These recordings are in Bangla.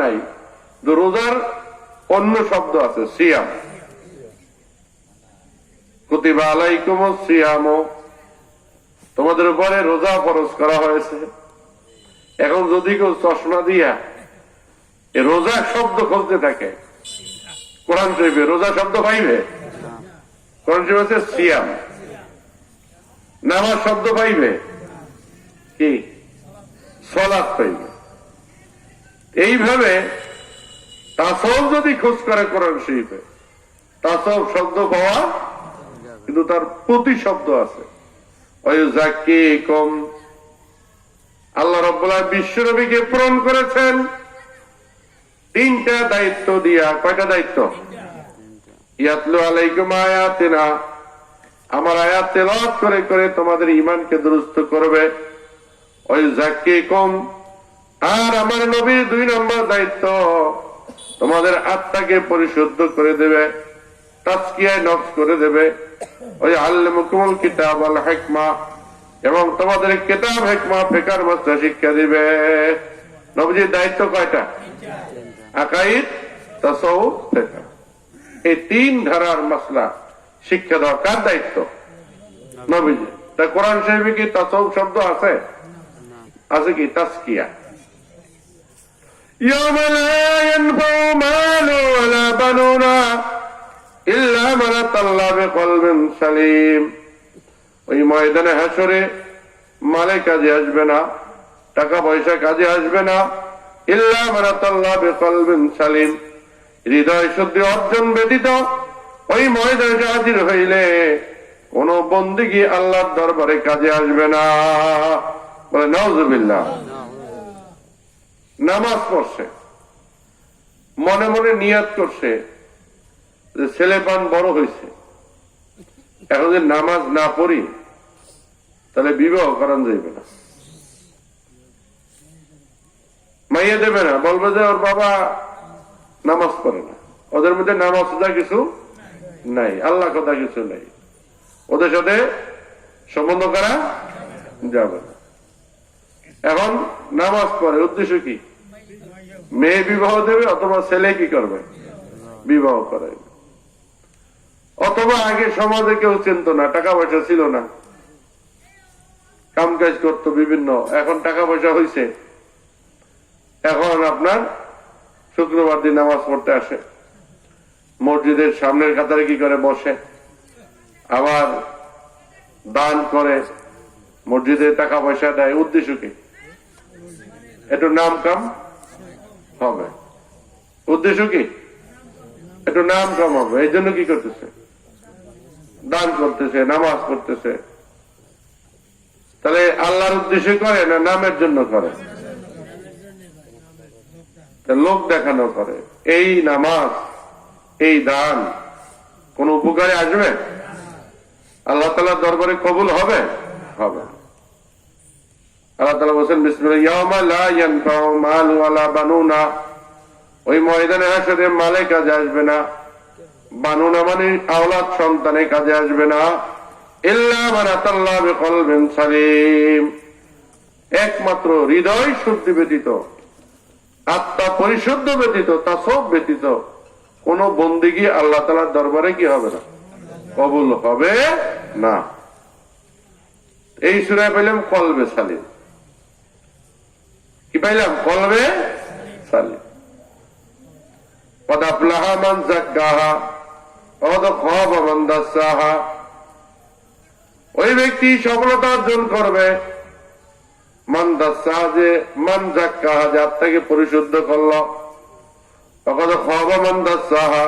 নাই, রোজার অন্য শব্দ আছে সিয়াম। কুতিবা আলাইকুমুস সিয়াম, তোমাদের উপরে রোজা ফরজ করা হয়েছে। এখন যদি কেউ চশমা দিয়া রোজা শব্দ খুঁজতে থাকে কোরআন শরীফে, রোজা শব্দ পাইবে? কোরআন শরীফ আছে সিয়াম। নামাজ শব্দ পাইবে কি? সালাত পাইবে। এইভাবে তাসাউফ যদি খোঁজ করে কোরআন শরীফে, তাসাউফ শব্দ পাওয়া, কিন্তু তার প্রতি শব্দ আছে ওয়ায়ুযাক্কিকুম। আল্লাহ রাব্বুল আলামিন বিশ্বনবীকে প্রেরণ করেছেন তিনটা দায়িত্ব দিয়া। কয়টা দায়িত্ব? ইয়াতলু আলাইকুম আয়াতিনা, আমার আয়াত তেলাওয়াত করে করে তোমাদের ঈমানকে দুরুস্ত করবে। ওয়ায়ুযাক্কিকুম, আর আমার নবীর 2 নম্বর দায়িত্ব তোমাদের আত্মাকে পরিশুদ্ধ করে দেবে, তাজকিয়ায়ে নফস করে দেবে। ওই আল্লামুকুমুল কিতাব ওয়াল হিকমা, এবং তোমাদের কিতাব হিকমা ফিকর মাসলা শিক্ষা দিবে। নবীজির দায়িত্ব কয়টা? আকাইদ, তাসাউফ, ফিকহ, এই 3 ধারার মাসলা শিক্ষা দেওয়া কার দায়িত্ব? নবীজি। তা কোরআন শরীফে কি তাসাউফ শব্দ আছে? আছে কি? তাজকিয়া। ইয়াওমা লা ইয়ানফাউ মালু ওয়ালা বানুনা ইল্লা মান আতাল্লাহু বিকলবিন সালিম। ওই ময়দানে হাসরে মালে কাজে আসবে না, টাকা পয়সা কাজে আসবে না, ইল্লা মান আতাল্লাহু বিকলবিন সালিম, হৃদয় শুদ্ধি অর্জন ব্যতীত ওই ময়দানে হাজির হইলে কোন বন্দেগী আল্লাহর দরবারে কাজে আসবে না। বলে নাউজুবিল্লাহ। নামাজ পড়ছে, মনে মনে নিয়ত করছে যে ছেলে পান বড় হয়েছে, এখন যদি নামাজ না পড়ি তাহলে বিবাহ করান যাইবে না, মাইয়া দেবে না, বলবে যে ওর বাবা নামাজ পড়ে না। ওদের মধ্যে নামাজ কথা কিছু নাই, আল্লাহ কথা কিছু নাই, ওদের সাথে সম্বন্ধ করা যাবে না। এখন নামাজ পড়ে উদ্দেশ্য কি? মেয়ে বিবাহ দেবে, অথবা ছেলে কি করবে? বিবাহ করাবে। অথবা আগে সমাজে কেউ চিনত না, টাকা পয়সা ছিল না, কাম কাজ করতো বিভিন্ন, এখন টাকা পয়সা হয়েছে, এখন আপনার শুক্রবার দিন নামাজ পড়তে আসে, মসজিদের সামনের কাতারে কি করে বসে, আবার দান করে, মসজিদে টাকা পয়সা দেয়। উদ্দেশ্য কি? একটু নাম কাম হবে। উদ্দেশ্য কি? একটু নাম কাম হবে। এই জন্য কি করতেছে? দান করতেছে, নামাজ করতেছে। তাহলে আল্লাহর উদ্দেশ্যে করে না নামের জন্য করে? লোক দেখানো করে। এই নামাজ, এই দান কোন উপকারে আসবে? আল্লাহ তাআলার দরবারে কবুল হবে? হবে। আল্লাহ তাআলা বলেন বিসমিল্লাহ, ইয়াওমা লা ইয়ানফাউ মালু ওয়ালা বানুনা, ওই ময়দানে হাসরে মালে কাজে আসবে না, বানুনা মানে আওলাদ সন্তানে কাজে আসবে না, ইল্লা মান আতাল্লাহু বিকলবিন সালিম, একমাত্র হৃদয় শুদ্ধি ব্যতীত, আত্মা পরিশুদ্ধ ব্যতীত, তাসাউফ ব্যতীত কোন বন্দেগী আল্লাহ তাআলার দরবারে কি হবে না? কবুল হবে না। এই সূরায় পাইলাম কলবে সালিম। কি পাইলাম? কলবে সালিম। কদ আফলাহা মান যাক্কাহা ওয়া কদ খাবা মান দাসাহা, ওই ব্যক্তি সফলতা অর্জন করবে। মান দাসাহা, যে মান যাক্কাহা, যে আত্মাকে পরিশুদ্ধ করলো। ওয়া কদ খাবা মান দাসাহা,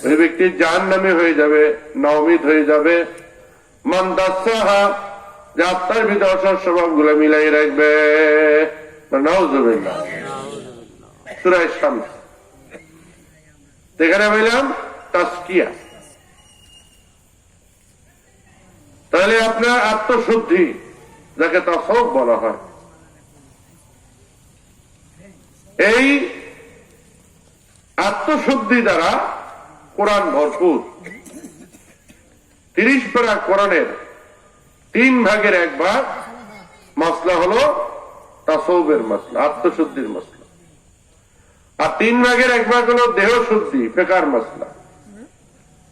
ওই ব্যক্তি জাহান্নামী হয়ে যাবে, নাউমিদ হয়ে যাবে। মান দাসাহা, যে আত্মার ভিতরে অসৎ স্বভাব গুলো মিলাই রাখবে। নাউজুবিল্লাহ। সূরা শামস। এখানে বললাম তাজকিয়া। তাহলে আপনার আত্মশুদ্ধি, যাকে তাসাউফ বলা হয়, এই আত্মশুদ্ধি দ্বারা কোরআন ভরপুর। 30 পারা কোরআনের 3 ভাগের 1 ভাগ মাসলা হলো তাসাউফের মাসলা, আত্মশুদ্ধির মাসলা। 3 ভাগের 1 ভাগ হলো দেহ শুদ্ধি, ফিকহের মাসলা।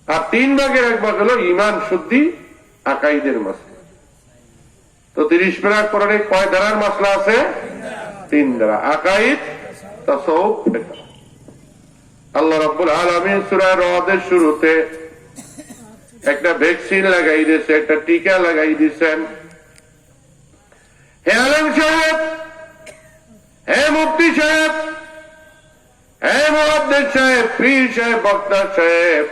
আর 3 ভাগের 1 ভাগ হলো ঈমান শুদ্ধি, আকাইদের মাসলা। তো 30 পারা কোরআনে কয় ধারার মাসলা আছে? 3 ধারা, আকাইদ, তাসাউফ, ফিকহ। আল্লাহ রাব্বুল আলামিন সূরা রাদের শুরুতে একটা ভ্যাকসিন লাগাই দিয়েছে, একটা টিকা লাগাই দিয়েছেন। হে আলেম সাহেব, হে মুফতি সাহেব, হে মুহাদ্দিস সাহেব, পীর সাহেব, বক্তা সাহেব,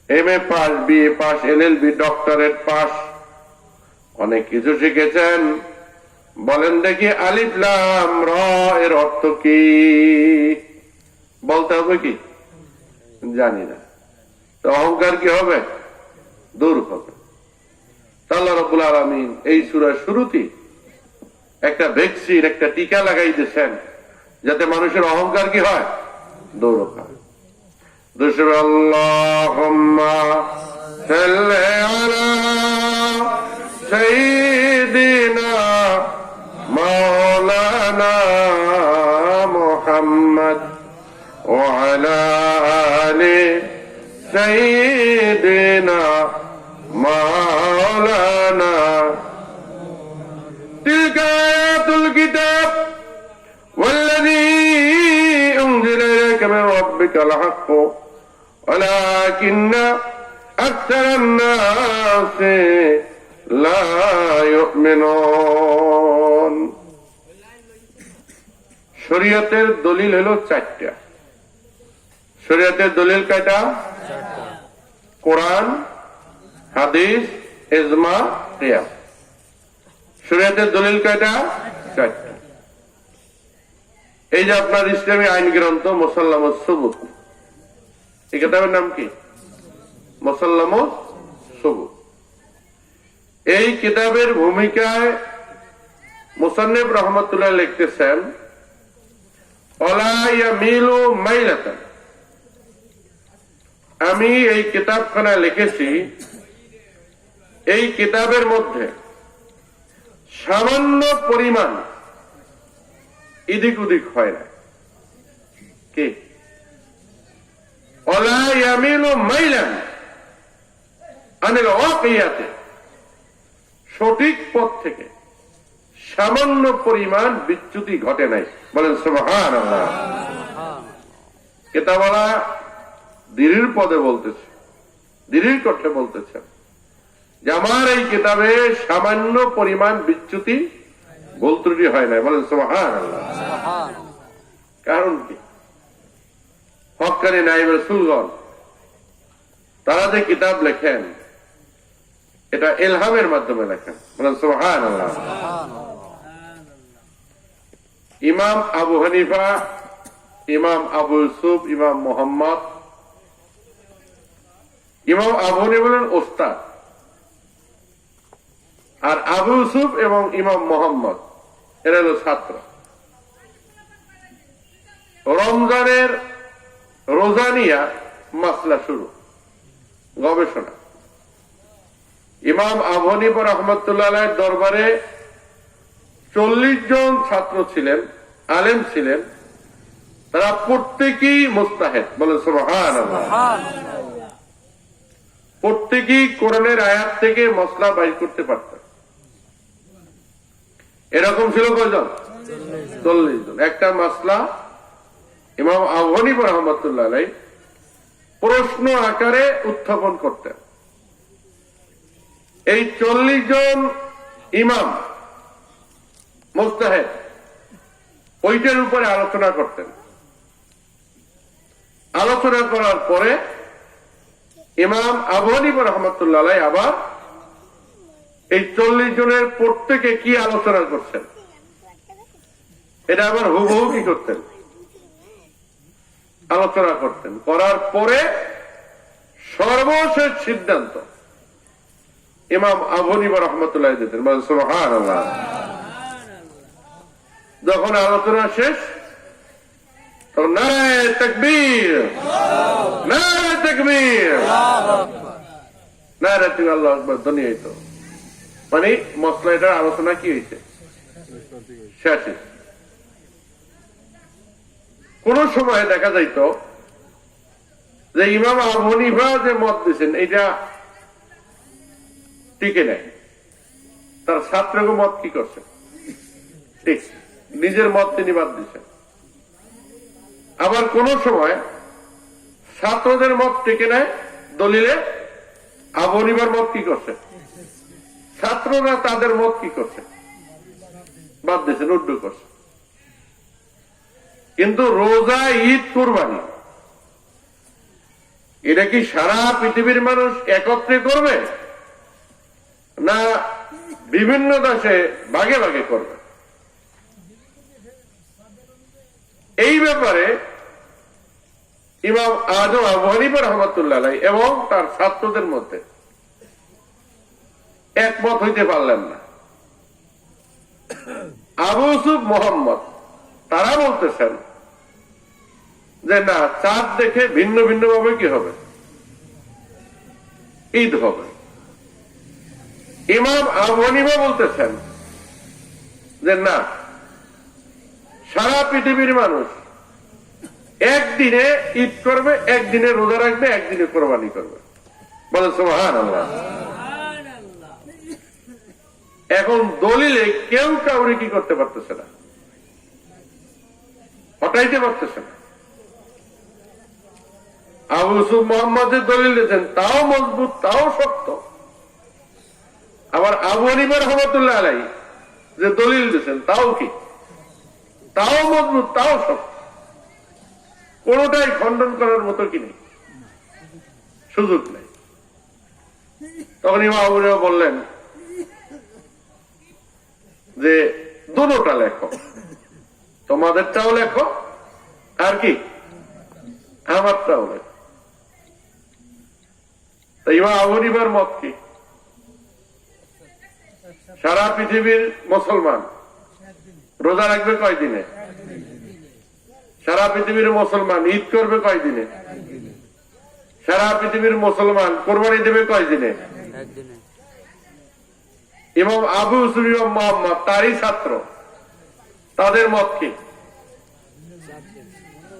MA pass, BA pass, LLB, doctorate pass, অনেক কিছু শিখেছেন। বলেন দেখি আলিফ লাম র এর অর্থ কি? বলতে হবে কি? জানি না। তো অহংকার কি হবে? দূর হবে। আল্লাহ রাব্বুল আলামিন এই সূরার শুরুতেই একটা ভ্যাকসিন, একটা টিকা লাগাই দিয়েছেন, যাতে মানুষের অহংকার কি হয়? দূর হয়। দুশরা আল্লাহুম্মা সাল্লি আলা সাইয়্যিদিনা মাওলানা মুহাম্মদ ওয়া আলা আলি সাইয়্যিদিনা মাওলানা। তিলকা আয়াতুল কিতাব ওয়াল্লাযী উনজিলা ইলাইকা মির রাব্বিকাল হাক্ক ওয়ালাকিন্না আকসারান নাসি লা ইউমিনুন। শরীয়তের দলিল হলো 4টা। শরীয়তের দলিল কয়টা? কোরআন, হাদিস, ইজমা, কিয়াস। শরীয়তের দলিল কয়টা? 4টা। এই যে আপনার ইসলামী আইন গ্রন্থ মুসাল্লামুস সুবুত, এই কিতাবের নাম কি? মুসাল্লামুস সুবুত। এই কিতাবের ভূমিকায় মুসান্নিফ রাহমাতুল্লাহ লিখতেছেন, ওয়ালা ইয়ামিলু মাইলাতান। আমি এই কিতাবখানা লিখেছি, এই কিতাবের মধ্যে সামান্য পরিমাণ এদিক ওদিক হয় না। কি? ওয়ালা ইয়ামিলু মাইলান আনিল ওয়াকিয়াতে, সঠিক পথ থেকে সামান্য পরিমাণ বিচ্যুতি ঘটে নাই। বলেন সুবহানাল্লাহ। কিতাবওয়ালা দৃঢ় পদে বলতেছে, দৃঢ় কণ্ঠে বলতেছেন যে আমার এই কিতাবে সামান্য পরিমাণ বিচ্যুতি, ভুল ত্রুটি হয় নাই। বলেন সুবহানাল্লাহ। কারণ কি? হক্কানি নায়েব রাসূলগণ তারা যে কিতাব লেখেন, এটা ইলহামের মাধ্যমে লেখেন। বলেন সুবহানাল্লাহ। ইমাম আবু হানিফা, ইমাম আবু ইউসুফ, ইমাম মুহাম্মদ, ইমাম আবু হানিফা বলেন ওস্তাদ, আর আবু ইউসুফ এবং ইমাম মুহাম্মদ এরা হলো ছাত্র। রমজানের রোজা নিয়া মাসলা শুরু, গবেষণা। ইমাম আবু হানিফা রাহমাতুল্লাহ আলাইহির দরবারে 40 জন ছাত্র ছিলেন, আলেম ছিলেন। তারা প্রত্যেকেই মুস্তাহিদ। বলে সুবহানাল্লাহ। প্রত্যেকেই কোরআনের আয়াত থেকে মসলা বাইর করতে পারতেন। এরকম ছিল কয়জন? 40 জন। একটা মাসলা ইমাম আবু হানিফা রাহমাতুল্লাহ আলাইহি প্রশ্ন আকারে উত্থাপন করতেন। এই 40 জন ইমাম মুস্তাহিদ ওইটার উপরে আলোচনা করতেন। আলোচনা করার পরে ইমাম আবু হানিফা রাহমাতুল্লাহ আলাইহি আবার এই 40 জনের প্রত্যেকে কি আলোচনা করছেন এটা আবার হুবহু কি করতেন? আলোচনা করতেন। করার পরে সর্বশেষ সিদ্ধান্ত ইমাম আবু হানিফা রাহমাতুল্লাহ দিতেন। বলেন সুবহানাল্লাহ। যখন আলোচনা শেষ, তখন নারায়ে তাকবীর, নারায়ে তাকবীর, নারায়ে তাকবীর, আল্লাহু আকবার ধ্বনি হইতো। মানে মসলা এটার আলোচনা কি হয়েছে? শেষ। কোন সময় দেখা যাইত যে ইমাম আবু হানিফা যে মত দিয়েছেন এটা টিকে নেয়, তার ছাত্রকে মত কি করছে ঠিক, নিজের মত তিনি বাদ দিচ্ছেন। আবার কোন সময় ছাত্রদের মত টিকে নেয়, দলিলে আবু হানিফার মত কি করছে, ছাত্ররা তাদের মত কি করছে বাদ দিয়েছেন, উল্টো করছে। কিন্তু রোজা, ঈদ, কুরবানি এটা কি সারা পৃথিবীর মানুষ একত্রে করবে না বিভিন্ন দেশে ভাগে ভাগে করবে? এই ব্যাপারে ইমাম আজম আবু হানিফা রাহমাতুল্লাহ আলাইহি এবং তার ছাত্রদের মধ্যে একমত হইতে পারলেন না। আবু ইউসুফ মোহাম্মদ তারা বলতেছেন যে না, চাঁদ দেখে ভিন্ন ভিন্ন ভাবে কি হবে, ঈদ হবে। ইমাম আবু হানিফা বলতেছেন যে না, সারা পৃথিবীর মানুষ একদিনে ঈদ করবে, একদিনে রোজা রাখবে, একদিনে কোরবানি করবে। বলে সুবহানাল্লাহ। এখন দলিলে কেউ কাউরে কি করতে পারতেছে না, হটাইতে পারতেছে না। আবু ইউসুফ মোহাম্মদের দলিল দিয়েছেন, তাও মজবুত, তাও শক্ত। আবার আবু হানিফা রাহমাতুল্লাহ আলাইহি যে দলিল দিয়েছেন তাও কি, তাও মজবুত, তাও শক্ত। কোনটাই খণ্ডন করার মতো কি নেই, সুযোগ নেই। তখন ইমাম আবু হানিফা বললেন যে দুটোটা লেখো, তোমাদেরটাও লেখো আর কি আমারটাও লেখো। ইমাম আবু হানিফার মত কি, সারা পৃথিবীর মুসলমান রোজা রাখবে কয় দিনে, সারা পৃথিবীর মুসলমান ঈদ করবে কয় দিনে, সারা পৃথিবীর মুসলমান কোরবানি দেবে কয় দিনে। ইমাম আবু ইউসুফ ইমাম মোহাম্মদ তারই ছাত্র, তাদের মত কি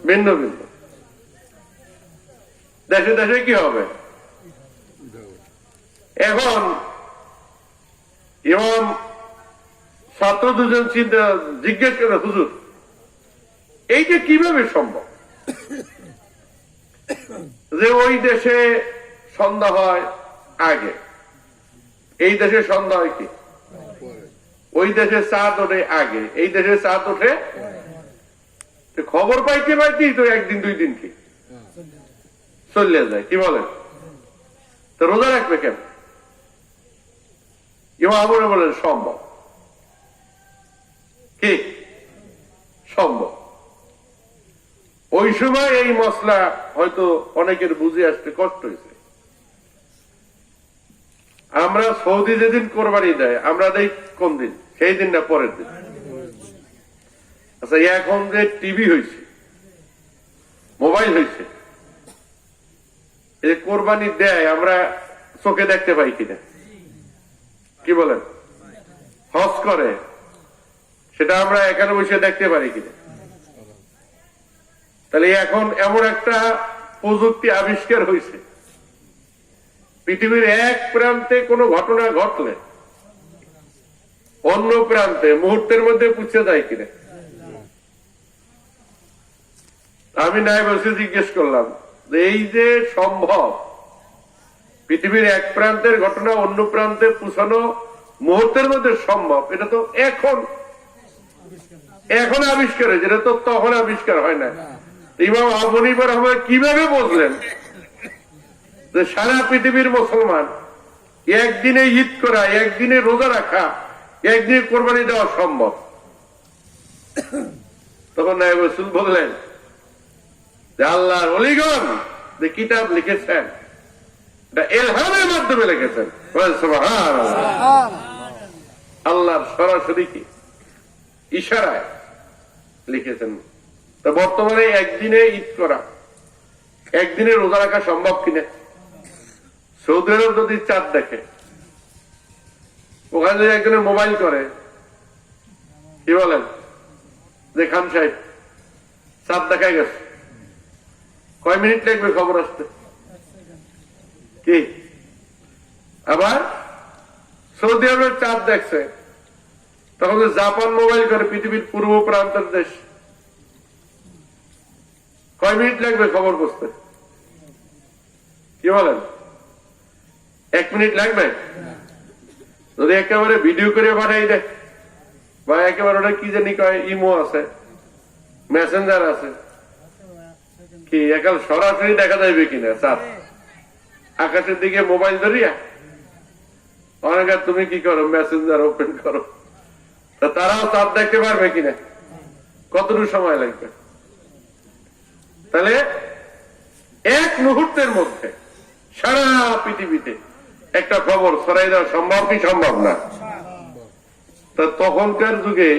ভিন্ন ভিন্ন। দেশে দেশে কি হবে? এখন ইমাম ছাত্র দুজন চিন্তা জিজ্ঞেস করে, হুজুর এইটা কিভাবে সম্ভব যে ওই দেশে সন্ধ্যা হয় আগে, এই দেশে সন্ধ্যা হয় কি, ওই দেশে চাঁদ ওঠে আগে, এই দেশে চাঁদ ওঠে। খবর পাইতে পাইতেই তো একদিন দুই দিন কি চলে যায়, কি বলেন? তো রোজা রাখবে কেন? ইমাম আবু হানিফা বলেন সম্ভব, কি সম্ভব। ওই সময় এই মসলা হয়তো অনেকের বুঝে আসতে কষ্ট হয়েছে। আমরা সৌদি যেদিন কোরবানি দেয় আমরা দেই কোন দিন, সেই দিন না পরের দিন? আচ্ছা, এখন যে টিভি হয়েছে, মোবাইল হয়েছে, এই কোরবানি দেয় আমরা চোখে দেখতে পাই কিনা, কি বলেন? হজ করে সেটা আমরা এখানে বসে দেখতে পারি কিনা? তাহলে এখন এমন একটা প্রযুক্তি আবিষ্কার হয়েছে, পৃথিবীর এক প্রান্তে কোনো ঘটনা ঘটলে অন্য প্রান্তে মুহূর্তের মধ্যে পুছে যায় কিনা। আমি নাই বসে জিজ্ঞেস করলাম যে এই যে সম্ভব পৃথিবীর এক প্রান্তের ঘটনা অন্য প্রান্তে পুছানো মুহূর্তের মধ্যে সম্ভব, এটা তো এখন আবিষ্কার হয়েছে, এটা তো তখন আবিষ্কার হয় না। ইমাম আবু হানিফা রাহমাতুল্লাহ কিভাবে বুঝলেন যে সারা পৃথিবীর মুসলমান একদিনে ঈদ করা, একদিনে রোজা রাখা, একদিনে কোরবানি দেওয়া সম্ভব? তখন নায়েব রাসূল বললেন যে আল্লাহর ওলিগণ যে কিতাব লিখেছেন এটা ইলহামের মাধ্যমে লিখেছেন। সুবহানাল্লাহ। আল্লাহর সরাসরি কি ইশারায় লিখেছেন। তো বর্তমানে একদিনে ঈদ করা, একদিনে রোজা রাখা সম্ভব কিনা? সৌদি আরব যদি চাঁদ দেখে, ওখানে যদি একজনের মোবাইল করে, কি বলেন যে খান সাহেব চাঁদ দেখাই গেছে, কয় মিনিট লাগবে খবর আসতে? কি আবার সৌদি আরবের চাঁদ দেখছে, তখন জাপান মোবাইল করে পৃথিবীর পূর্ব প্রান্তের দেশ, কয় মিনিট লাগবে খবর বুঝতে? কি বলেন? 1 মিনিট লাগবে? যদি একেবারে ভিডিও করে পাঠাই দেয়, বা একেবারে ওটা কি জানি কয়, ইমো আছে, মেসেঞ্জার আছে, কি একাল সরাসরি দেখা যাবে কিনা চাঁদ? আকাশের দিকে মোবাইল ধরিয়া অনেকে তুমি কি করো, মেসেঞ্জার ওপেন করো, তারাও চাঁদ দেখতে পারবে কিনা? কতটুকু সময় লাগবে? তাহলে 1 মুহূর্তের মধ্যে সারা পৃথিবীতে একটা খবর ছড়াই দেওয়া সম্ভব কি সম্ভব না? তা তখনকার যুগে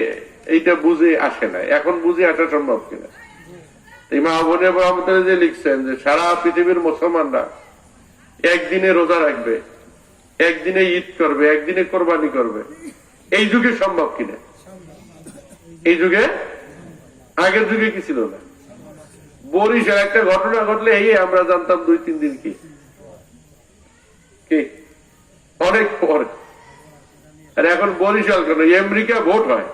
এইটা বুঝে আসে না, এখন বুঝে আসা সম্ভব কিনা? ইমাম যে লিখছেন যে সারা পৃথিবীর মুসলমানরা একদিনে রোজা রাখবে, একদিনে ঈদ করবে, একদিনে কোরবানি করবে, এই যুগে সম্ভব কিনা? এই যুগে, আগের যুগে কি ছিল না? বরিশাল একটা ঘটনা ঘটলে এই আমরা জানতাম 2-3 দিন, কি অনেক পরে। আর এখন বরিশাল কেন, আমেরিকা ভোট হয়,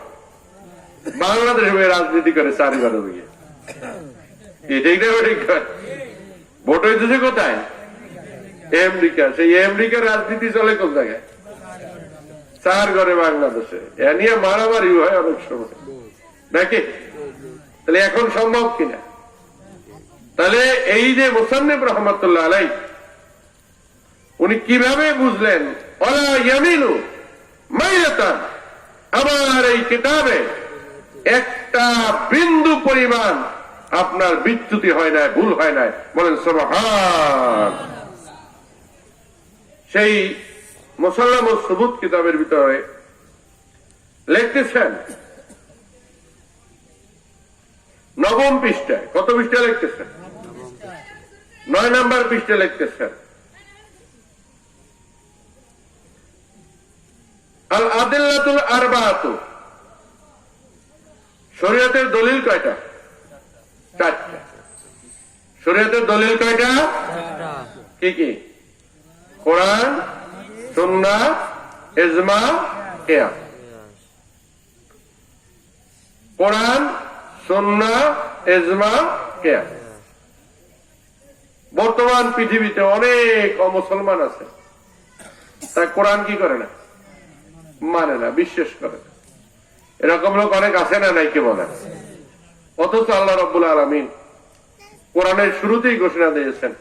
বাংলাদেশ রাজনীতি করে 4 বার হয়ে, ভোট হইতেছে কোথায়? আমেরিকা। সেই আমেরিকার রাজনীতি চলে কোন জায়গায়? 4 ঘরে বাংলাদেশে। এ নিয়ে মারামারি হয় অনেক সময় নাকি? তাহলে এখন সম্ভব কিনা? তাহলে এই যে মুসান্নিফ রহমাতুল্লাহ আলাইহি উনি কিভাবে বুঝলেন ওয়ালা ইয়ামিলু মাইলাতান, আমার এই কিতাবে একটা বিন্দু পরিমাণ আপনার বিচ্যুতি হয় না, ভুল হয় না, বলেন সুবহান। সেই মুসাল্লাম ও সুবুত কিতাবের ভিতরে লিখতেছেন 9ম পৃষ্ঠায়, কত পৃষ্ঠা লিখতেছেন? 9 নম্বর পৃষ্ঠা লিখতেছেন, আল আদিল্লাতুল আরবাআতু, শরীয়তের দলিল কয়টা? 4টা। শরীয়তের দলিল কয়টা? কি কি? কোরআন, সুন্নাহ, ইজমা, কিয়াস। কোরআন, সুন্নাহ, ইজমা, কিয়াস। বর্তমান পৃথিবীতে অনেক অমুসলমান আছে, তাই কোরআন কি করে না, মানে না, বিশ্বাস করে না। এরকম লোক অনেক আছে না, নাই কে বলে? অথচ আল্লাহ রাব্বুল আলামিন কোরআনের শুরুতেই ঘোষণা দিয়েছেন,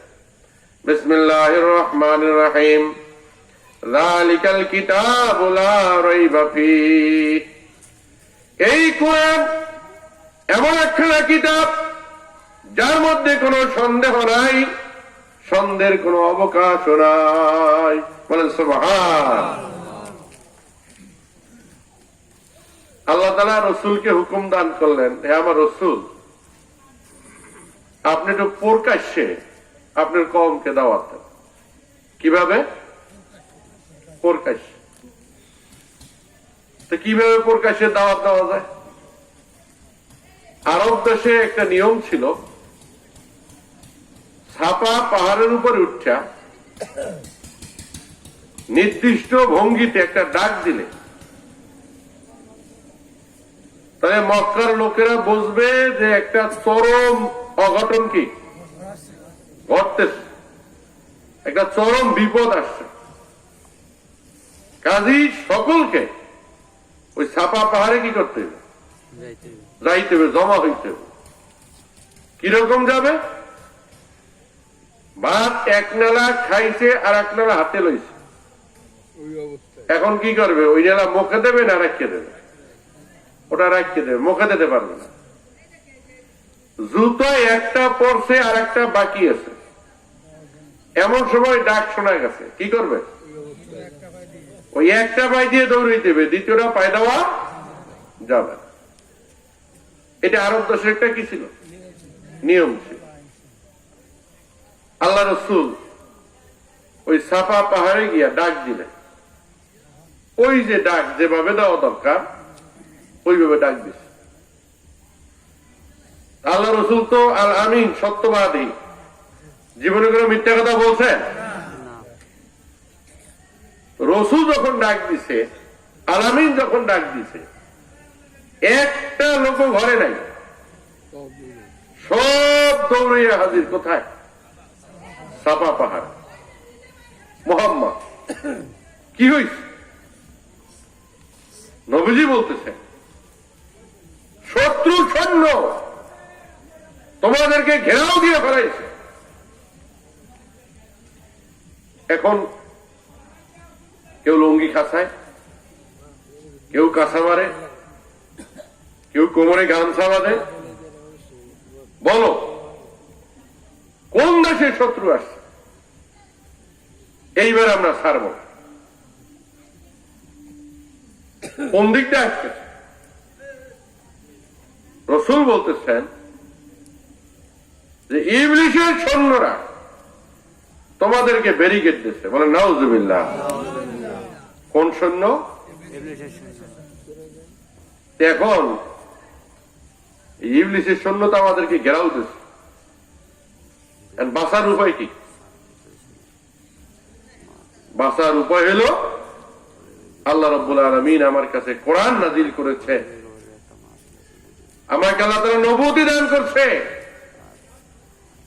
বিসমিল্লাহির রহমানির রহিম, যালিকাল কিতাবু লা রাইবা ফীহ। এই কোরআন এমন একখানা কিতাব যার মধ্যে কোনো সন্দেহ নাই, সন্দেহের কোনো অবকাশ নাই, বলেন সুবহান। আল্লাহ তাআলা রাসূলকে হুকুম দান করলেন, হে আমার রাসূল, আপনি একটু প্রকাশ্যে আপনার কওমকে দাওয়াত দেন। কিভাবে? প্রকাশ্যে। তো কিভাবে প্রকাশ্যে দাওয়াত দেওয়া যায়? আরব দেশে একটা নিয়ম ছিল, ছাপা পাহাড়ের উপরে উঠা নির্দিষ্ট ভঙ্গিতে একটা ডাক দিলে তাহলে মক্কার লোকেরা বুঝবে যে একটা চরম অঘটন কি ঘটতেছে, একটা চরম বিপদ আসছে। কাজী সকলকে ওই ছাপা পাহাড়ে কি করতে হবে? যাইতে হবে, জমা হইতে হবে। কিরকম যাবে? ভাত 1 নালা খাইছে আর 1 নালা হাতে লইছে, এখন কি করবে? ওই নালা মুখে দেবে না রাখিয়ে দেবে? ওটা রাখিয়ে দেবে, মুখে দিতে পারবে না। জুতো একটা পড়ছে আর একটা বাকি আছে, এমন সময় ডাক শোনা গেছে, কি করবে? ওই একটা পাই দিয়ে দৌড়াই দেবে, দ্বিতীয়টা পাই দেওয়া যাবে। এটা আরব দেশের একটা কি ছিল? নিয়ম ছিল। আল্লাহ রাসূল ওই সাফা পাহাড়ে গিয়া ডাক দিলেন, ওই যে ডাক যেভাবে দেওয়া দরকার ওইভাবে ডাক দিছে। আল্লাহ রসুল তো আল আমিন, সত্যবাদী, জীবনে কোনো মিথ্যা কথা বলছেন? রসুল যখন ডাক দিছে, আল আমিন যখন ডাক দিছে, একটা লোক ঘরে নাই, সব দৌড়িয়া হাজির। কোথায়? সাফা পাহাড়। মোহাম্মদ কি হয়েছে? নবীজি বলতেছে, শত্রু সৈন্য তোমাদেরকে ঘেরাও দিয়ে ফেলাইছে। এখন কেউ লুঙ্গি খাসায়, কেউ কাঁচা মারে, কেউ কোমরে গামছা বাঁধে। বলো কোন দেশের শত্রু আসছে? এইবার আমরা ছাড়ব। কোন দিকটা আসছে? রসুল বলতেছেন যে ইবলিসের সৈন্যরা তোমাদেরকে ব্যারিকেড দিচ্ছে। বলে নাউজুবিল্লাহ। কোন সৈন্য? এখন ইবলিসের সৈন্য তো আমাদেরকে ঘেরাও দিচ্ছে। বাঁচার উপায় কি? বাঁচার উপায় হলো আল্লাহ রাব্বুল আলামিন আমার কাছে কোরআন নাযিল করেছে, আমাকে আল্লাহ তাআলা নবুয়তি দান করছে।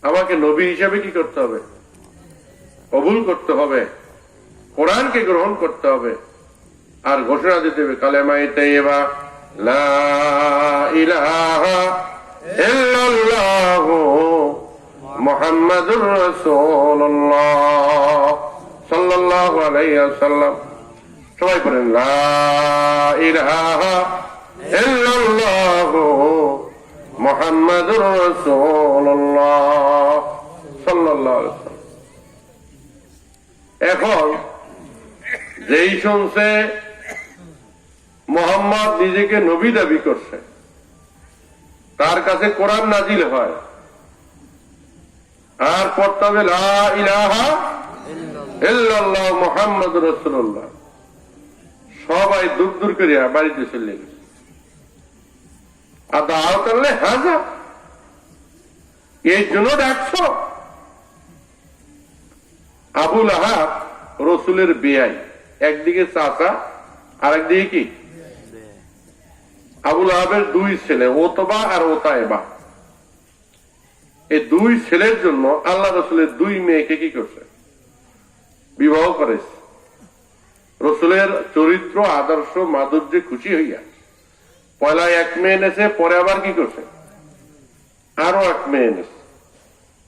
আমাকে নবী হিসাবে কি করতে হবে? কবুল করতে হবে, কোরআনকে গ্রহণ করতে হবে, আর ঘোষণা দিতে হবে কালেমায়ে তাইয়্যিবা লা ইলাহা ইল্লাল্লাহু মুহাম্মাদুর রাসূলুল্লাহ সাল্লাল্লাহু আলাইহি ওয়াসাল্লাম। সবাই পড়েন লা ইলাহা ইল্লাল্লাহু মুহাম্মাদুর রাসূলুল্লাহ সাল্লাল্লাহু আলাইহি ওয়াসাল্লাম। এখন যেই শুনছে মুহাম্মদ নিজেকে নবী দাবি করছে, তার কাছে কোরআন নাজিল হয়, আর পড়তে হবে লা ইলাহা ইল্লাল্লাহ মুহাম্মাদুর রাসূলুল্লাহ। সবাই দূর দূর করিয়া বাড়িতে চলে গেছে। আর দাও করলে হাজা, এই জন্য ডাকছো? আবু লাহাব রসুলের বেয়াই, একদিকে চাচা আর একদিকে কি? আবু লাহাবের দুই ছেলে, ওতবা আর ওতায়েবা। এই দুই ছেলের জন্য আল্লাহ রসুলের দুই মেয়েকে কি করছে? বিবাহ করেছে। রসুলের চরিত্র, আদর্শ, মাধুর্যে খুশি হইয়া পয়লা এক মেয়ে এনেছে, পরে আবার কি করছে? আরো এক মেয়ে এনেছে।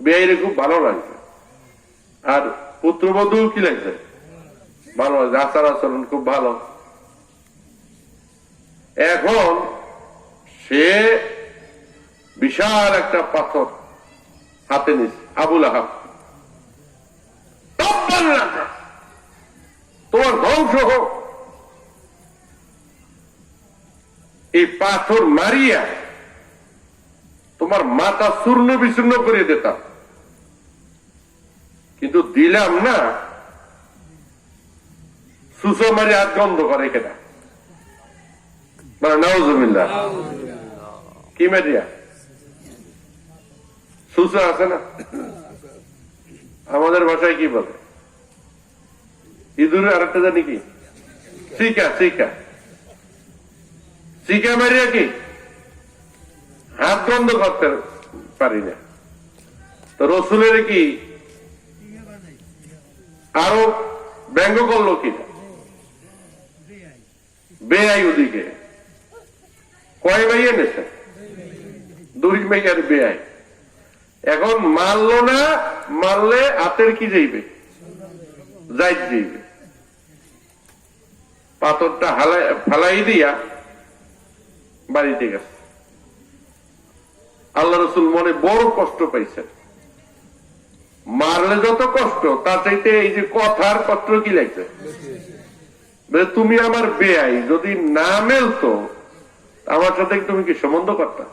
বেয়াইরে খুব ভালো লাগছে, আর পুত্রবধূ কি লাগছে? ভালো লাগছে, আচার আচরণ খুব ভালো। এখন সে বিশাল একটা পাথর হাতে নিচ্ছে। আবু লাহাব, তোমার ধ্বংস হোক, এই পাথর মারিয়া তোমার মাথা চূর্ণ বিচূর্ণ করে দিতাম, কিন্তু দিলাম না। সুসো মারি হাত গন্ধ করে কেনা, মানে নাউজুবিল্লাহ। কি মারিয়া? সুসো আছে না, আমাদের ভাষায় কি বলে? ইঁদুরে আরেকটা জানি কি? চিকা। চিকা চিকা মারিয়া কি হাত বন্ধ করতে পারি না। তো রসুলের কি আরো ব্যঙ্গ করলো কিনা? বেআই ওদিকে কয় ভাই এনেছে? দুই মেয়ের বেআই। এখন মারলো না, মারলে হাতের কি যাইবে? যাই যাইবে। পাথরটা ফালাই দিয়া বাড়িতে গেছে। আল্লাহ রসুল মনে বড় কষ্ট পাইছেন। মারলে যত কষ্ট, তার চাইতে এই যে কথার কষ্ট কি লাগছে? তুমি আমার বেআই, যদি না মেলতো আমার সাথে তুমি কি সম্বন্ধ করতা?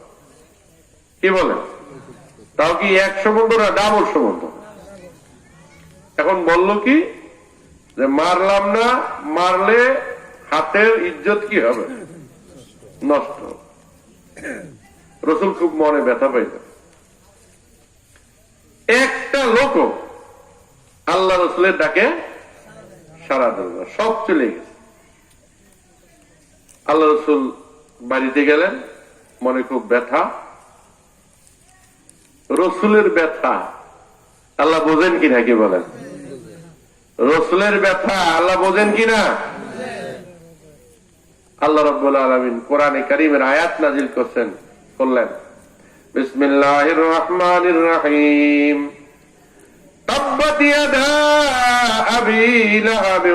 কি বলে? তাও কি এক সম্বন্ধ না ডাবল সম্বন্ধ? এখন বলল কি যে মারলাম না, মারলে হাতের ইজ্জত কি হবে? নষ্ট। রসুল খুব মনে ব্যথা পাইলেন। একটা লোক আল্লাহ রসুলের ডাকে সাড়া দিল না, সব চলে গেছে। আল্লাহ রসুল বাড়িতে গেলেন, মনে খুব ব্যথা। রসুলের ব্যথা আল্লাহ বোঝেন কিনা, কি বলেন? রসুলের ব্যথা আল্লাহ বোঝেন কিনা? আল্লাহ রাব্বুল আলামিন কোরআনে কারীমের আয়াত নাযিল করলেন। বিসমিল্লাহির রহমানির রহিম। তাব্বাত ইয়াদা আবি লাহাব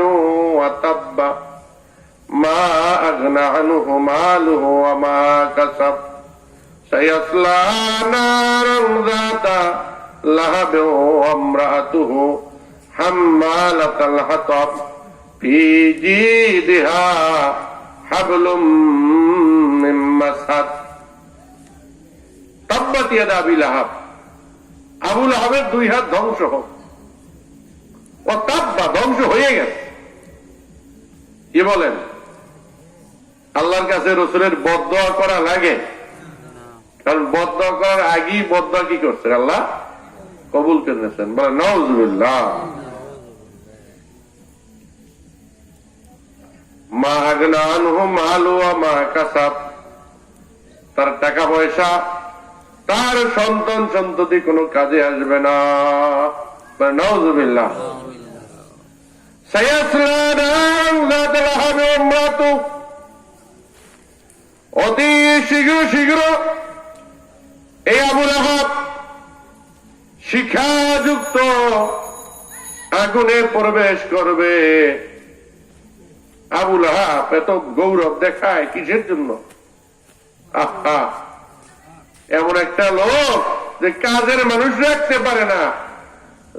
ওয়া তাব্বা মা আগনা আনহু মালুহু ওয়া মা কাসাব সায়াসলা নারান যাতা লাহাব ওয়া ইমরাতুহু হাম্মালাতাল হাতাব ফি জিদিহা হাবলুম মিন মাসাদ। তাব্বাত ইয়াদা আবি লাহাব, আবু লাহাবের দুই হাত ধ্বংস হোক। ও তাব্বা, ধ্বংস হয়ে গেছে। কি বলেন? আল্লাহর কাছে রসুলের বদদোয়া করা লাগে? কারণ বদদোয়া করার আগেই বদদোয়া কি করছেন? আল্লাহ কবুল করেছেন। বলে নাউজুবিল্লাহ। মা আগনা আনহু মালু ওয়া মা কাসাব, তার টাকা পয়সা, তার সন্তান সন্ততি কোনো কাজে আসবে না। নাউজুবিল্লাহ। সায়াসলা নারান যাতা লাহাব ওয়া ইমরাতুহু, অতি শীঘ্র এই আবু লাহাব শিখাযুক্ত আগুনে প্রবেশ করবে। আবু লাহাব এত গৌরব দেখায় কিসের জন্য? আহা, এমন একটা লোক যে কাজের মানুষ রাখতে পারে না,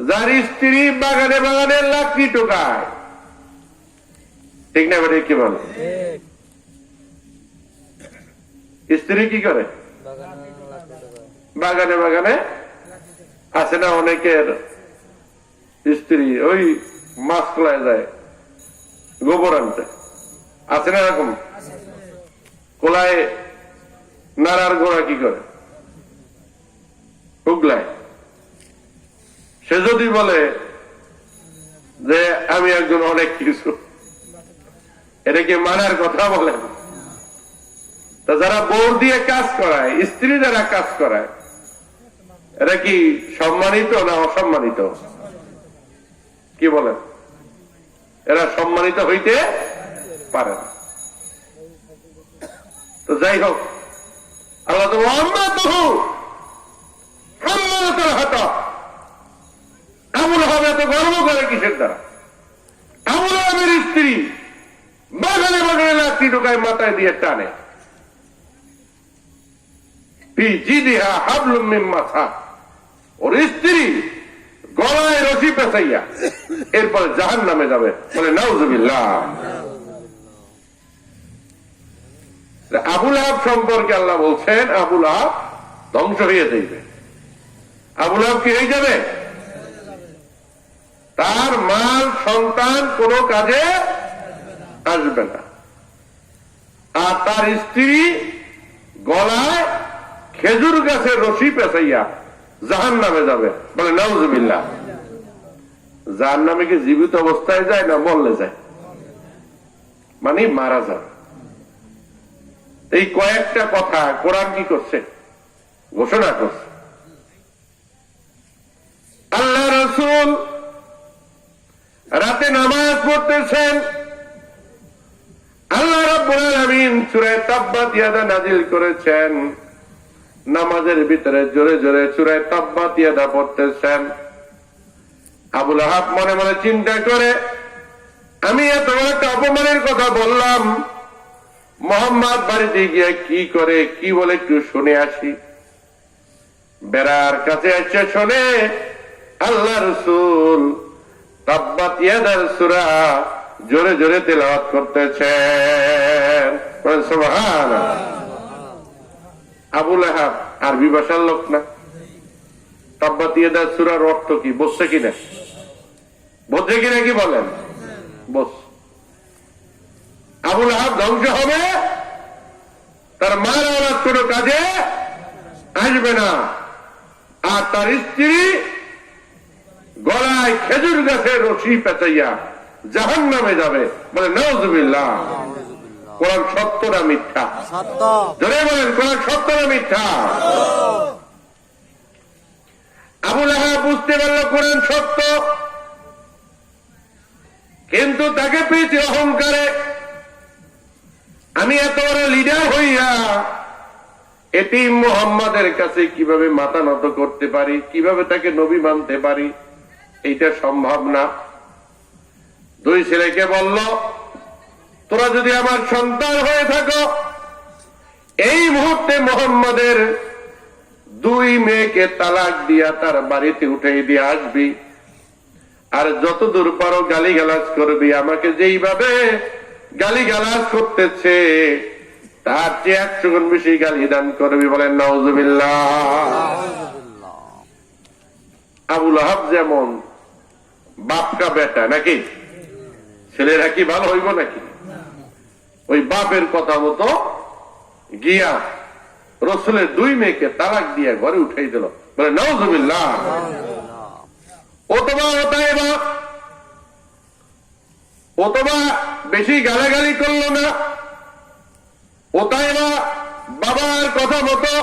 যার স্ত্রী বাগানে বাগানে লাকড়ি টোকায়। ঠিক না বেটা? কি বলে? স্ত্রী কি করে? বাগানে বাগানে আছে না অনেকের স্ত্রী, ওই মাছ খোলায় যায় গোবর আনতে, আছে না এরকম? কোলায় নাড়ার গোড়া কি করে? হুগলায়। সে যদি বলে যে আমি একজন অনেক কিছু, এটা কি মানার কথা বলেন? তা যারা বোর দিয়ে কাজ করায়, স্ত্রী যারা কাজ করায়, এরা কি সম্মানিত না অসম্মানিত? কি বলেন? এরা সম্মানিত হইতে পারে না। তো যাই হোক, আল্লাহ তো আবু লাহাব এত গর্ব করে কিসের দ্বারা? আবু লাহাবের স্ত্রী বাগানে বাগানে লাকড়ি ঢোকায়, মাথায় দিয়ে টানে। ওর স্ত্রী গলায় রশি পেঁচাইয়া এরপরে জাহান্নামে যাবে। বলে নাউজুবিল্লাহ। আবু লাহাব সম্পর্কে আল্লাহ বলছেন আবু লাহাব ধ্বংস হয়ে যাইবে। আবু লাহাব কি হয়ে যাবে? তার মাল সন্তান কোনো কাজে আসবে না, আর তার স্ত্রী গলায় খেজুর গাছের রশি পেঁচাইয়া জাহান্নামে যাবে। বলে নাউজুবিল্লাহ। জাহান্নামে কি জীবিত অবস্থায় যায় না মরলে যায়? মানে মারা যাবে। এই কয়েকটা কথা কোরআন কি করছে? ঘোষণা করছে। আল্লাহ রাসূল রাতে নামাজ পড়তেছেন, আল্লাহ রাব্বুল আলামিন সূরা তাব্বাত ইয়াদা নাযিল করেছেন। নামাজের ভিতরে জোরে জোরে সূরা তাব্বাত ইয়াদা পড়তেছেন। আবু লাহাব মনে মনে চিন্তা করে, আমি এত বড় একটা অপমানের কথা বললাম, মুহাম্মদ বাড়িতে গিয়ে কি করে কি বলে একটু শুনে আসি। বেড়ার কাছে এসে শোনে আল্লাহ রাসূল তাব্বাত ইয়াদার সূরা জোরে জোরে তেলাওয়াত করতেছেন। সুবহানাল্লাহ। আবু লাহাব আরবি ভাষার লোক না, তাব্বাত ইয়াদার সূরার অর্থ কি বুঝছে কিনা? বুঝছে কিনা কি বলেন? বস। আবু লাহাব ধ্বংস হবে, তার মার আওলাদ কোনো কাজে আসবে না, আর তার স্ত্রী গলায় খেজুর গাছের রশি পেঁচাইয়া জাহান্নামে যাবে। বলে নাউজুবিল্লাহ। কোরআন সত্য না মিথ্যা? জোরে বলেন, কোরআন সত্য না মিথ্যা? আবু লাহাব বুঝতে পারল কোরআন সত্য, কিন্তু তাকে পেয়েছে অহংকারে। আমি এত বড় লিডার হইয়া এতিম মুহাম্মাদের কাছে কিভাবে মাথা নত করতে পারি, কিভাবে তাকে নবী মানতে পারি, এইটা সম্ভব না। দুই ছেলেকে বলল, তোরা যদি আমার সন্তান হয়ে থাকো, এই মুহূর্তে মুহাম্মাদের দুই মেয়েকে তালাক দিয়া তার বাড়িতে উঠে দিয়ে আসবি, আর যত দূর পারো গালিগালাজ করবি। আমাকে যেইভাবে গালিগালাজ করতেছে তার চেয়ে 100 গুণ বেশি গালি দান করবি। বলেন নাউজুবিল্লাহ। আবু লাহাব যেমন বাপকা বেটা নাকি, ছেলেরা কি ভালো হইব নাকি? ওই বাপের কথা মতো গিয়া রসুলের দুই মেয়েকে তালাক দিয়ে ঘরে উঠাই দিল। বলে নাউজুবিল্লাহ। অথবা বেশি গালাগালি করলো না, ওতাইবা বাবার কথা মতো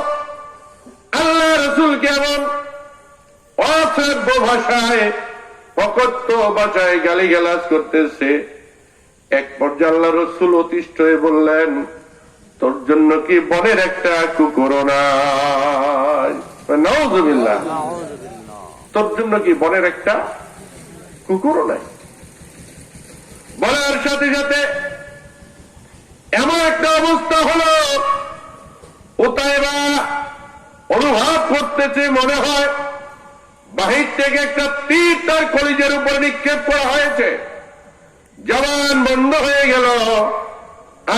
আল্লাহ রসুলকে এমন অসভ্য ভাষায়, অকথ্য ভাষায় গালিগালাজ করতেছে। এক পর্যায়ে আল্লাহ রসুল অতিষ্ঠ হয়ে বললেন, তোর জন্য কি বনের একটা কুকুর নাই? নাউজুবিল্লাহ। তোর জন্য কি বনের একটা কুকুর নাই? বলার সাথে সাথে এমন একটা অবস্থা হলো, ওতাইবা অনুভব করতেছে মনে হয় বাহির থেকে একটা তীর তার কলিজের উপর নিক্ষেপ করা হয়েছে। জবান বন্ধ হয়ে গেল,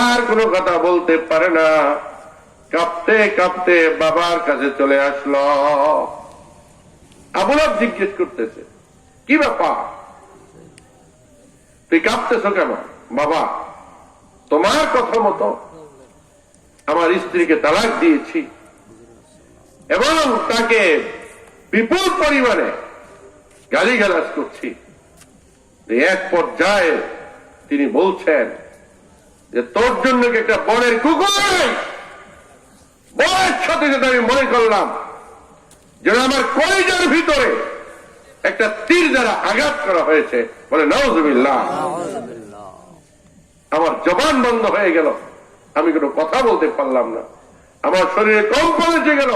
আর কোনো কথা বলতে পারে না। কাঁপতে কাঁপতে বাবার কাছে চলে আসলো। আবু লাহাব জিজ্ঞেস করতেছে, কি ব্যাপার, তুই কাঁপতেছ কেন? বাবা, তোমার কথা মতো আমার স্ত্রীকে তালাক দিয়েছি এবং তাকে বিপুল পরিমাণে গালিগালাজ করছি। এক পর্যায়ে তিনি বলছেন যে তোর জন্য কি একটা বনের কুকুর নাই? বনের সাথে সাথে আমি মনে করলাম যেন আমার কলিজার ভিতরে একটা তীর দ্বারা আঘাত করা হয়েছে। বলে নাউজুবিল্লাহ। আমার জবান বন্ধ হয়ে গেল, আমি কোনো কথা বলতে পারলাম না, আমার শরীরে কম্পন এসে গেল।